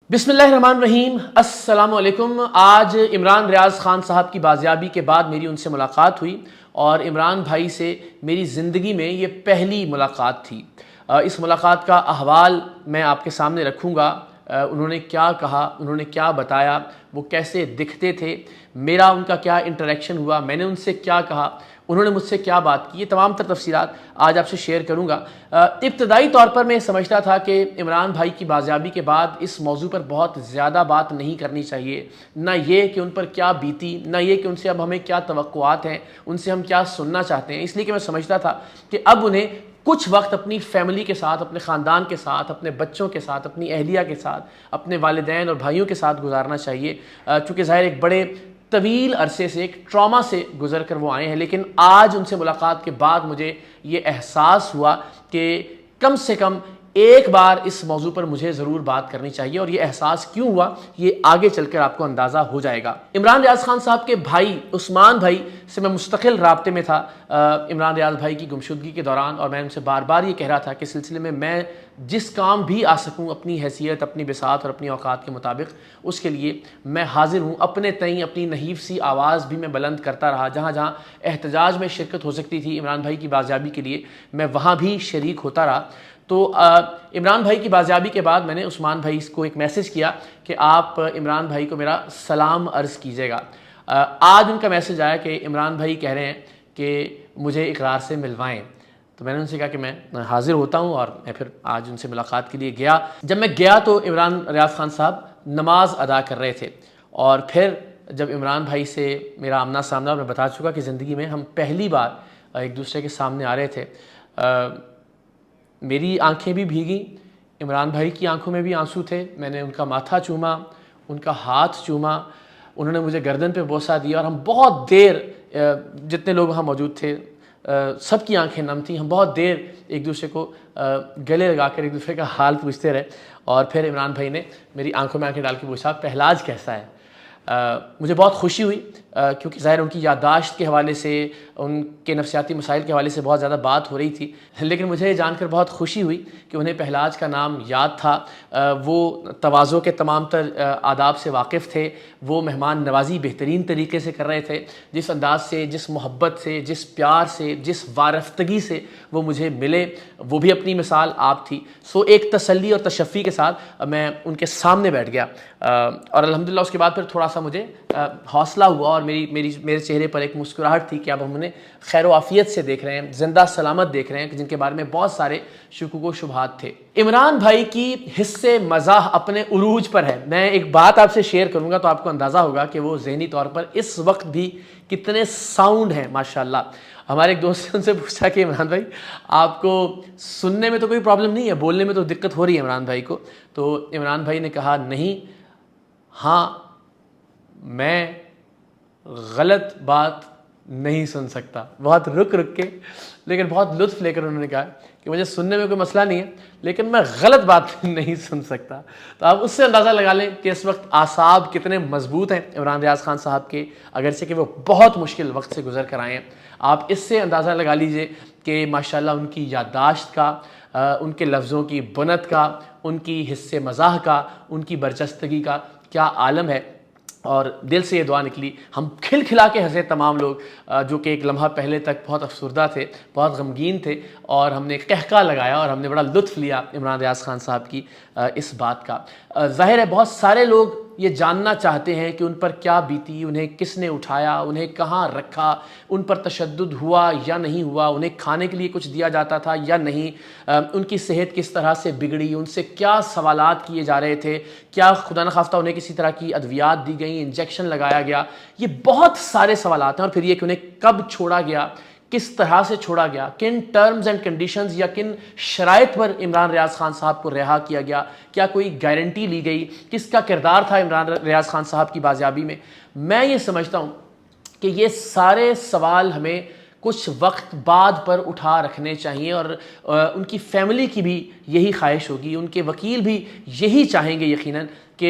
बिस्मिल्लाहिर्रहमानिर्रहीम, अस्सलामुअलैकुम। आज इमरान रियाज़ ख़ान साहब की बाज़ियाबी के बाद मेरी उनसे मुलाकात हुई और इमरान भाई से मेरी ज़िंदगी में ये पहली मुलाकात थी। इस मुलाकात का अहवाल मैं आपके सामने रखूँगा। उन्होंने क्या कहा, उन्होंने क्या बताया, वो कैसे दिखते थे, मेरा उनका क्या इंटरेक्शन हुआ, मैंने उनसे क्या कहा, उन्होंने मुझसे क्या बात की, ये तमाम तर तफसीलात आज आपसे शेयर करूँगा। इब्तदाई तौर पर मैं समझता था कि इमरान भाई की बाज़ियाबी के बाद इस मौजू पर बहुत ज़्यादा बात नहीं करनी चाहिए। ना ये कि उन पर क्या बीती, ना ये कि उनसे अब हमें क्या तवक्कुआत हैं, उनसे हम क्या सुनना चाहते हैं। इसलिए कि मैं समझता था कि अब उन्हें कुछ वक्त अपनी फैमिली के साथ, अपने ख़ानदान के साथ, अपने बच्चों के साथ, अपनी अहलिया के साथ, अपने वालिदैन और भाइयों के साथ गुजारना चाहिए। चूँकि ज़ाहिर एक बड़े तवील अरसे से, एक ट्रॉमा से गुजर कर वो आए हैं। लेकिन आज उनसे मुलाकात के बाद मुझे ये एहसास हुआ कि कम से कम एक बार इस मौजू पर मुझे ज़रूर बात करनी चाहिए। और ये एहसास क्यों हुआ, ये आगे चलकर आपको अंदाज़ा हो जाएगा। इमरान रियाज़ ख़ान साहब के भाई उस्मान भाई से मैं मुस्तकिल राब्ते में था इमरान रियाज़ भाई की गुमशुदगी के दौरान, और मैं उनसे बार बार ये कह रहा था कि सिलसिले में मैं जिस काम भी आ सकूँ अपनी हैसियत, अपनी बिसात और अपनी औकात के मुताबिक, उसके लिए मैं हाजिर हूँ। अपने तईं अपनी नहीफ सी आवाज़ भी मैं बुलंद करता रहा। जहाँ जहाँ एहतजाज में शिरकत हो सकती थी इमरान भाई की बाज़ियाबी के लिए, मैं वहाँ भी शरीक होता रहा। तो इमरान भाई की बाज़ियाबी के बाद मैंने उस्मान भाई को एक मैसेज किया कि आप इमरान भाई को मेरा सलाम अर्ज़ कीजिएगा। आज उनका मैसेज आया कि इमरान भाई कह रहे हैं कि मुझे इकरार से मिलवाएं। तो मैंने उनसे कहा कि मैं हाज़िर होता हूँ, और मैं फिर आज उनसे मुलाकात के लिए गया। जब मैं गया तो इमरान रियाज़ ख़ान साहब नमाज अदा कर रहे थे, और फिर जब इमरान भाई से मेरा आमना सामना, मैं बता चुका कि ज़िंदगी में हम पहली बार एक दूसरे के सामने आ रहे थे। मेरी आंखें भी भीगी, इमरान भाई की आंखों में भी आंसू थे। मैंने उनका माथा चूमा, उनका हाथ चूमा, उन्होंने मुझे गर्दन पे बोसा दिया, और हम बहुत देर, जितने लोग वहाँ मौजूद थे सबकी आंखें नम थी। हम बहुत देर एक दूसरे को गले लगाकर एक दूसरे का हाल पूछते रहे। और फिर इमरान भाई ने मेरी आंखों में आंखें डाल के पूछा, पहलाज कैसा है। मुझे बहुत खुशी हुई, क्योंकि ज़ाहिर उनकी याददाश्त के हवाले से, उनके नफ्सियाती मसाइल के हवाले से बहुत ज़्यादा बात हो रही थी। लेकिन मुझे ये जानकर बहुत खुशी हुई कि उन्हें पहलाज का नाम याद था। वो तवाज़ो के तमाम तर आदाब से वाकिफ़ थे। वो मेहमान नवाज़ी बेहतरीन तरीके से कर रहे थे। जिस अंदाज से, जिस मोहब्बत से, जिस प्यार से, जिस वारफ्तगी से वो मुझे मिले, वो भी अपनी मिसाल आप थी। सो एक तसल्ली और तशफ़ी के साथ मैं उनके सामने बैठ गया, और अल्हम्दुलिल्लाह उसके बाद फिर थोड़ा सा मुझे हौसला हुआ, और मेरे चेहरे पर एक मुस्कुराहट थी कि अब हम उन्हें खैर आफियत से देख रहे हैं, ज़िंदा सलामत देख रहे हैं, जिनके बारे में बहुत सारे शुकूक व शुबहात थे। इमरान भाई की हिस्से मज़ाह अपने उरूज पर है। मैं एक बात आपसे शेयर करूँगा तो आपको अंदाज़ा होगा कि वो ज़हनी तौर पर इस वक्त भी कितने साउंड हैं माशाल्लाह। हमारे एक दोस्त ने उनसे पूछा कि इमरान भाई, आपको सुनने में तो कोई प्रॉब्लम नहीं है, बोलने में तो दिक्कत हो रही है इमरान भाई को? तो इमरान भाई ने कहा, नहीं, हाँ, मैं गलत बात नहीं सुन सकता। बहुत रुक रुक के, लेकिन बहुत लुत्फ़ लेकर उन्होंने कहा कि मुझे सुनने में कोई मसला नहीं है, लेकिन मैं गलत बात नहीं सुन सकता। तो आप उससे अंदाज़ा लगा लें कि इस वक्त आसाब कितने मजबूत हैं इमरान रियाज़ ख़ान साहब के, अगरचे कि वो बहुत मुश्किल वक्त से गुजर कर आए हैं। आप इससे अंदाज़ा लगा लीजिए कि माशाल्लाह उनकी याददाश्त का, उनके लफ्ज़ों की बुनत का, उनकी हिस्से मज़ाह का, उनकी बरजस्तगी का क्या आलम है। और दिल से ये दुआ निकली, हम खिलखिला के हंसे तमाम लोग, जो कि एक लम्हा पहले तक बहुत अफसुर्दा थे, बहुत गमगीन थे, और हमने कहका लगाया और हमने बड़ा लुत्फ़ लिया इमरान रियाज़ ख़ान साहब की इस बात का। ज़ाहिर है बहुत सारे लोग ये जानना चाहते हैं कि उन पर क्या बीती, उन्हें किसने उठाया, उन्हें कहाँ रखा, उन पर तशद्दुद हुआ या नहीं हुआ, उन्हें खाने के लिए कुछ दिया जाता था या नहीं, उनकी सेहत किस तरह से बिगड़ी, उनसे क्या सवालात किए जा रहे थे, क्या खुदा न खास्ता उन्हें किसी तरह की अद्वियात दी गई, इंजेक्शन लगाया गया। ये बहुत सारे सवालात हैं। और फिर ये कि उन्हें कब छोड़ा गया, किस तरह से छोड़ा गया, किन टर्म्स एंड कंडीशंस या किन शराइत पर इमरान रियाज़ ख़ान साहब को रिहा किया गया, क्या कोई गारंटी ली गई, किसका किरदार था इमरान रियाज़ ख़ान साहब की बाज़ियाबी में। मैं ये समझता हूँ कि ये सारे सवाल हमें कुछ वक्त बाद पर उठा रखने चाहिए और उनकी फैमिली की भी यही ख्वाहिश होगी, उनके वकील भी यही चाहेंगे यकीनन कि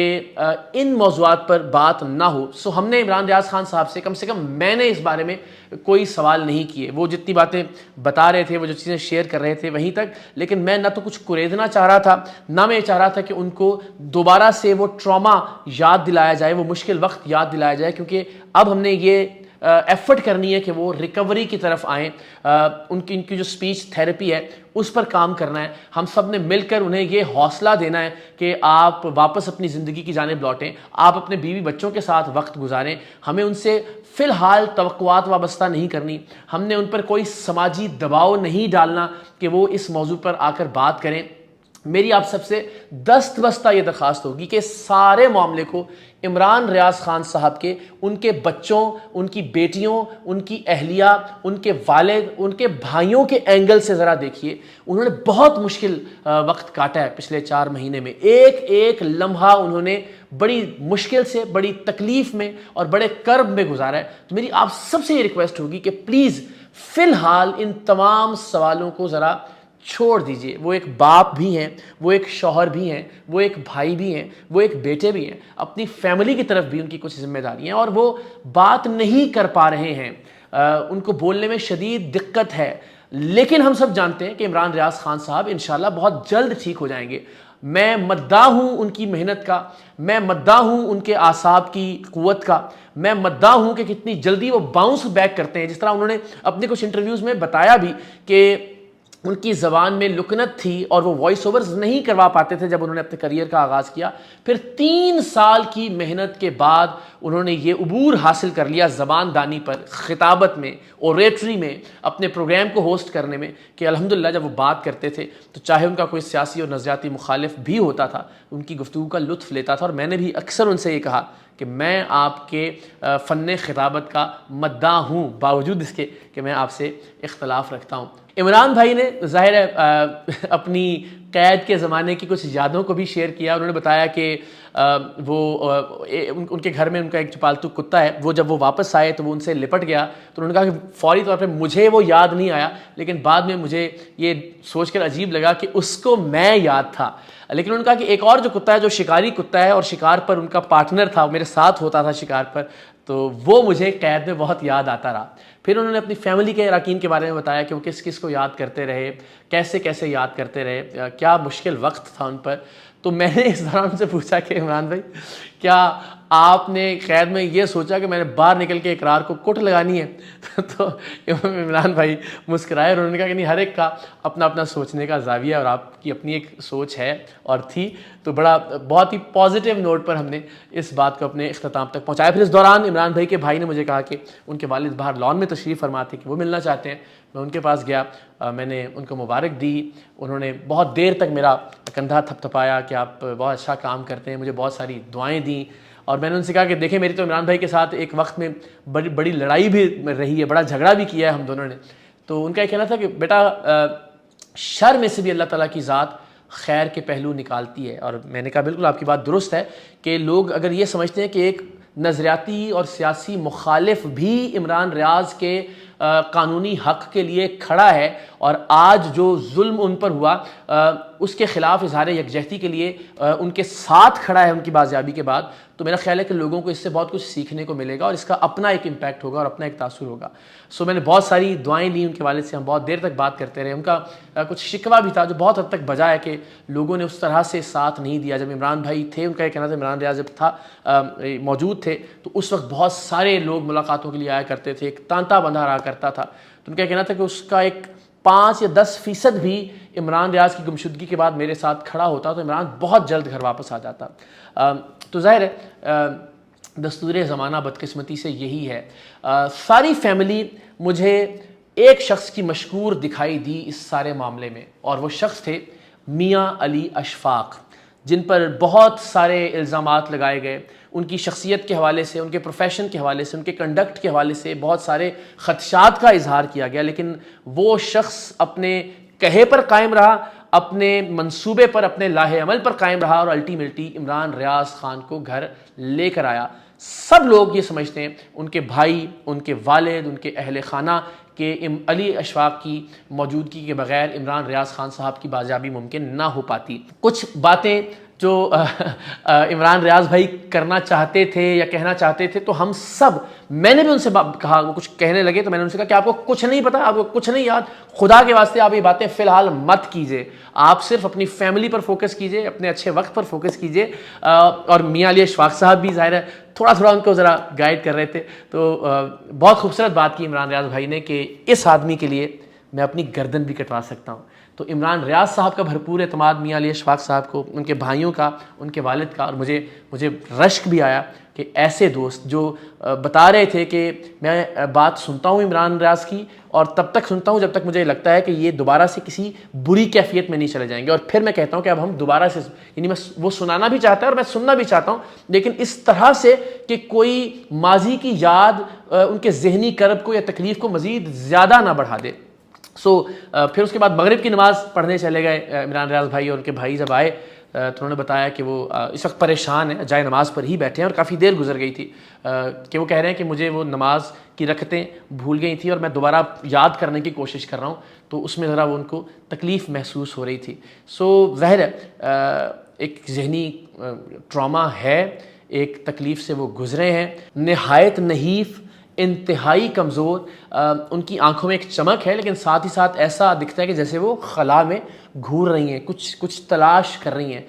इन मौज़ूआत पर बात ना हो। सो हमने इमरान रियाज़ ख़ान साहब से कम मैंने इस बारे में कोई सवाल नहीं किए। वो जितनी बातें बता रहे थे, वो जो चीज़ें शेयर कर रहे थे वहीं तक, लेकिन मैं ना तो कुछ कुरेदना चाह रहा था, ना मैं चाह रहा था कि उनको दोबारा से वो ट्रॉमा याद दिलाया जाए, वो मुश्किल वक्त याद दिलाया जाए, क्योंकि अब हमने ये एफर्ट करनी है कि वो रिकवरी की तरफ आएँ। इनकी जो स्पीच थेरेपी है उस पर काम करना है। हम सब ने मिलकर उन्हें ये हौसला देना है कि आप वापस अपनी ज़िंदगी की जानिब लौटें, आप अपने बीवी बच्चों के साथ वक्त गुजारें। हमें उनसे फ़िलहाल तवक्कुआत वाबस्ता नहीं करनी, हमने उन पर कोई समाजी दबाव नहीं डालना कि वो इस मौजू पर आकर बात करें। मेरी आप सबसे दस्तबस्ता ये दरख्वास्त होगी कि सारे मामले को इमरान रियाज़ ख़ान साहब के, उनके बच्चों, उनकी बेटियों, उनकी अहलिया, उनके वालिद, उनके भाइयों के एंगल से ज़रा देखिए। उन्होंने बहुत मुश्किल वक्त काटा है पिछले 4 महीने में। एक एक लम्हा उन्होंने बड़ी मुश्किल से, बड़ी तकलीफ़ में और बड़े कर्ब में गुजारा है। तो मेरी आप सबसे ये रिक्वेस्ट होगी कि प्लीज़ फ़िलहाल इन तमाम सवालों को ज़रा छोड़ दीजिए। वो एक बाप भी हैं, वो एक शौहर भी हैं, वो एक भाई भी हैं, वो एक बेटे भी हैं। अपनी फैमिली की तरफ भी उनकी कुछ जिम्मेदारियां हैं और वो बात नहीं कर पा रहे हैं। उनको बोलने में शदीद दिक्कत है, लेकिन हम सब जानते हैं कि इमरान रियाज़ ख़ान साहब इंशाल्लाह बहुत जल्द ठीक हो जाएंगे। मैं मद्दाह हूँ उनकी मेहनत का, मैं मद्दाह हूँ उनके आसाब की क़ुव्वत का, मैं मद्दाह हूँ कि कितनी जल्दी वो बाउंस बैक करते हैं। जिस तरह उन्होंने अपने कुछ इंटरव्यूज़ में बताया भी कि उनकी ज़बान में लुकनत थी और वो वॉइस ओवर्स नहीं करवा पाते थे जब उन्होंने अपने करियर का आगाज़ किया। फिर 3 साल की मेहनत के बाद उन्होंने ये उबूर हासिल कर लिया ज़बानदानी पर, ख़िताबत में, ओरेटरी में, अपने प्रोग्राम को होस्ट करने में, कि अल्हम्दुलिल्लाह जब वो बात करते थे तो चाहे उनका कोई सियासी और नज़रियाती मुखालिफ भी होता था, उनकी गुफ्तगू का लुत्फ़ लेता था। और मैंने भी अक्सर उनसे ये कहा कि मैं आपके फ़न ख़िताबत का मद्दाह हूँ, बावजूद इसके कि मैं आपसे इख्तलाफ रखता हूँ। इमरान भाई ने ज़ाहिर है अपनी क़ैद के ज़माने की कुछ यादों को भी शेयर किया। उन्होंने बताया कि उनके घर में उनका एक जो पालतू कुत्ता है, वो जब वो वापस आए तो वो उनसे लिपट गया। तो उन्होंने कहा कि फ़ौरी तौर पे मुझे वो याद नहीं आया, लेकिन बाद में मुझे ये सोचकर अजीब लगा कि उसको मैं याद था। लेकिन उन्होंने कहा कि एक और जो कुत्ता है, जो शिकारी कुत्ता है और शिकार पर उनका पार्टनर था, मेरे साथ होता था शिकार पर, तो वो मुझे कैद में बहुत याद आता रहा। फिर उन्होंने अपनी फैमिली के अरकान के बारे में बताया कि वो किस किस को याद करते रहे, कैसे कैसे याद करते रहे, क्या मुश्किल वक्त था उन पर। तो मैंने इस दौरान उनसे पूछा कि इमरान भाई, क्या आपने कैद में ये सोचा कि मैंने बाहर निकल के इकरार को कुट लगानी है? तो इमरान भाई मुस्कुराए और उन्होंने कहा कि नहीं, हर एक का अपना अपना सोचने का ज़ाविया और आपकी अपनी एक सोच है और थी। तो बहुत ही पॉजिटिव नोट पर हमने इस बात को अपने इख्तिताम तक पहुँचाया। फिर इस दौरान इमरान भाई के भाई ने मुझे कहा कि उनके वालिद बाहर लॉन में तशरीफ़ फरमा थे कि वो मिलना चाहते हैं। मैं उनके पास गया, मैंने उनको मुबारक दी। उन्होंने बहुत देर तक मेरा कंधा थपथपाया कि आप बहुत अच्छा काम करते हैं, मुझे बहुत सारी दुआएं दी। और मैंने उनसे कहा कि देखें, मेरी तो इमरान भाई के साथ एक वक्त में बड़ी बड़ी लड़ाई भी रही है, बड़ा झगड़ा भी किया है हम दोनों ने। तो उनका ये कहना था कि बेटा, शर में से भी अल्लाह ताला की ज़ात खैर के पहलू निकालती है। और मैंने कहा बिल्कुल आपकी बात दुरुस्त है कि लोग अगर ये समझते हैं कि एक नज़रियाती और सियासी मुखालिफ भी इमरान रियाज़ के कानूनी हक़ के लिए खड़ा है और आज जो जुल्म उन पर हुआ उसके ख़िलाफ़ इज़हार यकजहती के लिए उनके साथ खड़ा है उनकी बाज़याबी के बाद, तो मेरा ख्याल है कि लोगों को इससे बहुत कुछ सीखने को मिलेगा और इसका अपना एक इम्पैक्ट होगा और अपना एक तासुर होगा। सो मैंने बहुत सारी दुआएं ली उनके वालिद से, हम बहुत देर तक बात करते रहे। उनका कुछ शिकवा भी था जो बहुत हद तक बजा है कि लोगों ने उस तरह से साथ नहीं दिया। जब इमरान भाई थे, उनका ये कहना था, इमरान रियाज़ जब था मौजूद थे तो उस वक्त बहुत सारे लोग मुलाकातों के लिए आया करते थे, एक तांता बंधा रहा करता था। तो उनका कहना था कि उसका एक 5 या 10% भी इमरान रियाज़ की गुमशुदगी के बाद मेरे साथ खड़ा होता तो इमरान बहुत जल्द घर वापस आ जाता। तो ज़ाहिर है दस्तूर ज़माना बदकिस्मती से यही है। सारी फैमिली मुझे एक शख्स की मशकूर दिखाई दी इस सारे मामले में, और वो शख्स थे मियाँ अली अशफाक, जिन पर बहुत सारे इल्ज़ामात लगाए गए। उनकी शख्सियत के हवाले से, उनके प्रोफेशन के हवाले से, उनके कंडक्ट के हवाले से बहुत सारे ख़दशात का इजहार किया गया, लेकिन वो शख्स अपने कहे पर कायम रहा, अपने मंसूबे पर, अपने लाहे अमल पर कायम रहा और अल्टीमेटली इमरान रियाज़ ख़ान को घर लेकर आया। सब लोग ये समझते हैं, उनके भाई, उनके वालिद, उनके अहले खाना, कि अली अशफाक की मौजूदगी के बगैर इमरान रियाज खान साहब की बाजियाबी मुमकिन ना हो पाती। कुछ बातें जो इमरान रियाज भाई करना चाहते थे या कहना चाहते थे, तो हम सब, मैंने भी उनसे कहा, वो कुछ कहने लगे तो मैंने उनसे कहा कि आपको कुछ नहीं पता, आपको कुछ नहीं याद, खुदा के वास्ते आप ये बातें फ़िलहाल मत कीजिए, आप सिर्फ अपनी फैमिली पर फोकस कीजिए, अपने अच्छे वक्त पर फोकस कीजिए। और मियां अली अशफाक साहब भी ज़ाहिर है थोड़ा थोड़ा उनको ज़रा गाइड कर रहे थे। तो बहुत खूबसूरत बात की इमरान रियाज भाई ने कि इस आदमी के लिए मैं अपनी गर्दन भी कटवा सकता हूँ। तो इमरान रियाज साहब का भरपूर एतमाद मियां अली अशफाक साहब को, उनके भाइयों का, उनके वालिद का, और मुझे रश्क भी आया कि ऐसे दोस्त जो बता रहे थे कि मैं बात सुनता हूँ इमरान रियाज की, और तब तक सुनता हूँ जब तक मुझे लगता है कि ये दोबारा से किसी बुरी कैफियत में नहीं चले जाएंगे, और फिर मैं कहता हूँ कि अब हम दोबारा से, यानी मैं वो सुनाना भी चाहता है और मैं सुनना भी चाहता हूँ, लेकिन इस तरह से कि कोई माजी की याद उनके जहनी कर्ब को या तकलीफ़ को मज़ीद ज़्यादा ना बढ़ा दे। फिर उसके बाद मगरिब की नमाज़ पढ़ने चले गए इमरान रियाज भाई, और उनके भाई जब आए तो उन्होंने बताया कि वो इस वक्त परेशान है, जाए नमाज़ पर ही बैठे हैं, और काफ़ी देर गुजर गई थी, कि वो कह रहे हैं कि मुझे वो नमाज की रकतें भूल गई थी और मैं दोबारा याद करने की कोशिश कर रहा हूँ, तो उसमें ज़रा वो उनको तकलीफ़ महसूस हो रही थी। ज़ाहिर है एक जहनी ट्रॉमा है, एक तकलीफ़ से वो गुज़रे हैं, नहायत नहीफ़, इंतहाई कमज़ोर, उनकी आंखों में एक चमक है, लेकिन साथ ही साथ ऐसा दिखता है कि जैसे वो खला में घूर रही हैं, कुछ तलाश कर रही हैं।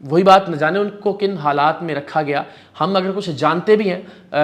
वही बात, न जाने उनको किन हालात में रखा गया। हम अगर कुछ जानते भी हैं,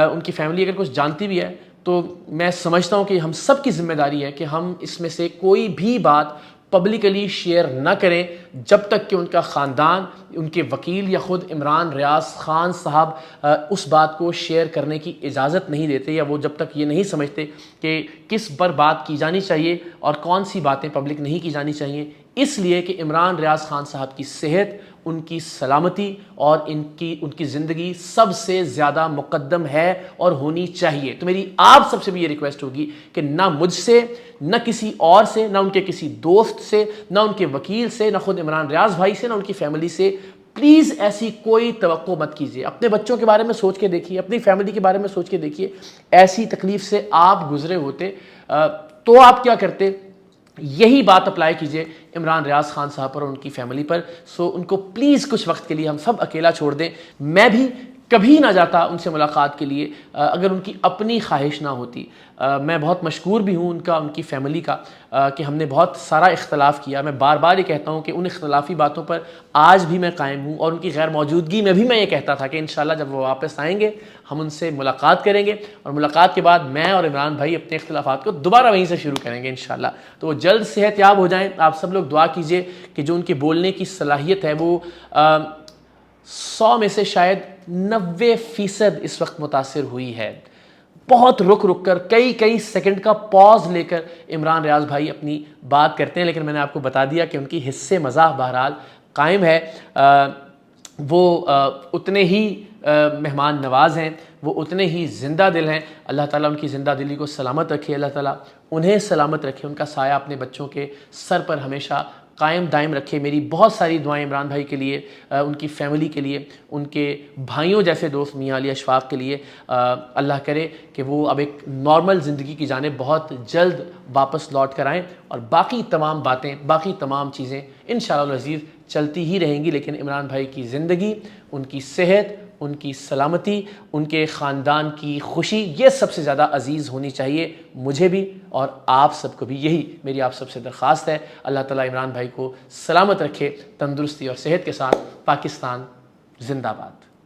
उनकी फैमिली अगर कुछ जानती भी है, तो मैं समझता हूँ कि हम सब की जिम्मेदारी है कि हम इसमें से कोई भी बात पब्लिकली शेयर ना करें जब तक कि उनका ख़ानदान, उनके वकील या ख़ुद इमरान रियाज खान साहब उस बात को शेयर करने की इजाज़त नहीं देते, या वो जब तक ये नहीं समझते कि किस पर बात की जानी चाहिए और कौन सी बातें पब्लिक नहीं की जानी चाहिए। इसलिए कि इमरान रियाज खान साहब की सेहत, उनकी सलामती और उनकी ज़िंदगी सबसे ज़्यादा मुक़द्दम है और होनी चाहिए। तो मेरी आप सबसे भी ये रिक्वेस्ट होगी कि ना मुझसे, ना किसी और से, ना उनके किसी दोस्त से, ना उनके वकील से, ना खुद इमरान रियाज भाई से, ना उनकी फैमिली से, प्लीज़ ऐसी कोई तवक्को मत कीजिए। अपने बच्चों के बारे में सोच के देखिए, अपनी फैमिली के बारे में सोच के देखिए, ऐसी तकलीफ़ से आप गुजरे होते तो आप क्या करते। यही बात अप्लाई कीजिए इमरान रियाज खान साहब पर और उनकी फैमिली पर। उनको प्लीज़ कुछ वक्त के लिए हम सब अकेला छोड़ दें। मैं भी कभी ना जाता उनसे मुलाकात के लिए अगर उनकी अपनी ख्वाहिश ना होती। मैं बहुत मशकूर भी हूँ उनकी फ़ैमिली का कि हमने बहुत सारा इख्तलाफ किया। मैं बार बार ये कहता हूँ कि उन इख्तलाफी बातों पर आज भी मैं कायम हूँ, और उनकी गैर मौजूदगी में भी मैं ये कहता था कि इंशाल्लाह जब वो वापस आएंगे हम उनसे मुलाकात करेंगे, और मुलाकात के बाद मैं और इमरान भाई अपने इख्तलाफात को दोबारा वहीं से शुरू करेंगे इंशाल्लाह। तो वो जल्द सेहतयाब हो जाएँ। आप सब लोग दुआ कीजिए कि जो उनके बोलने की सलाहियत है वो 100 में से शायद 90% इस वक्त मुतासिर हुई है। बहुत रुक रुक कर, कई सेकंड का पॉज लेकर इमरान रियाज भाई अपनी बात करते हैं, लेकिन मैंने आपको बता दिया कि उनकी हिस्से मज़ाह बहरहाल कायम है। वो उतने ही मेहमान नवाज हैं, वो उतने ही ज़िंदा दिल हैं। अल्लाह ताला उनकी ज़िंदा दिली को सलामत रखे, अल्लाह ताला उन्हें सलामत रखे, उनका साया अपने बच्चों के सर पर हमेशा कायम दायम रखे। मेरी बहुत सारी दुआएं इमरान भाई के लिए, उनकी फ़ैमिली के लिए, उनके भाइयों जैसे दोस्त मियां अली अशफाक के लिए। अल्लाह करे कि वो अब एक नॉर्मल ज़िंदगी की जानिब बहुत जल्द वापस लौट कर आएँ, और बाकी तमाम बातें, बाकी तमाम चीज़ें इंशाअल्लाह अज़ीज़ चलती ही रहेंगी। लेकिन इमरान भाई की ज़िंदगी, उनकी सेहत, उनकी सलामती, उनके ख़ानदान की खुशी, ये सबसे ज़्यादा अज़ीज़ होनी चाहिए मुझे भी और आप सबको भी। यही मेरी आप सबसे दरख्वास्त है। अल्लाह ताला इमरान भाई को सलामत रखे, तंदुरुस्ती और सेहत के साथ। पाकिस्तान जिंदाबाद।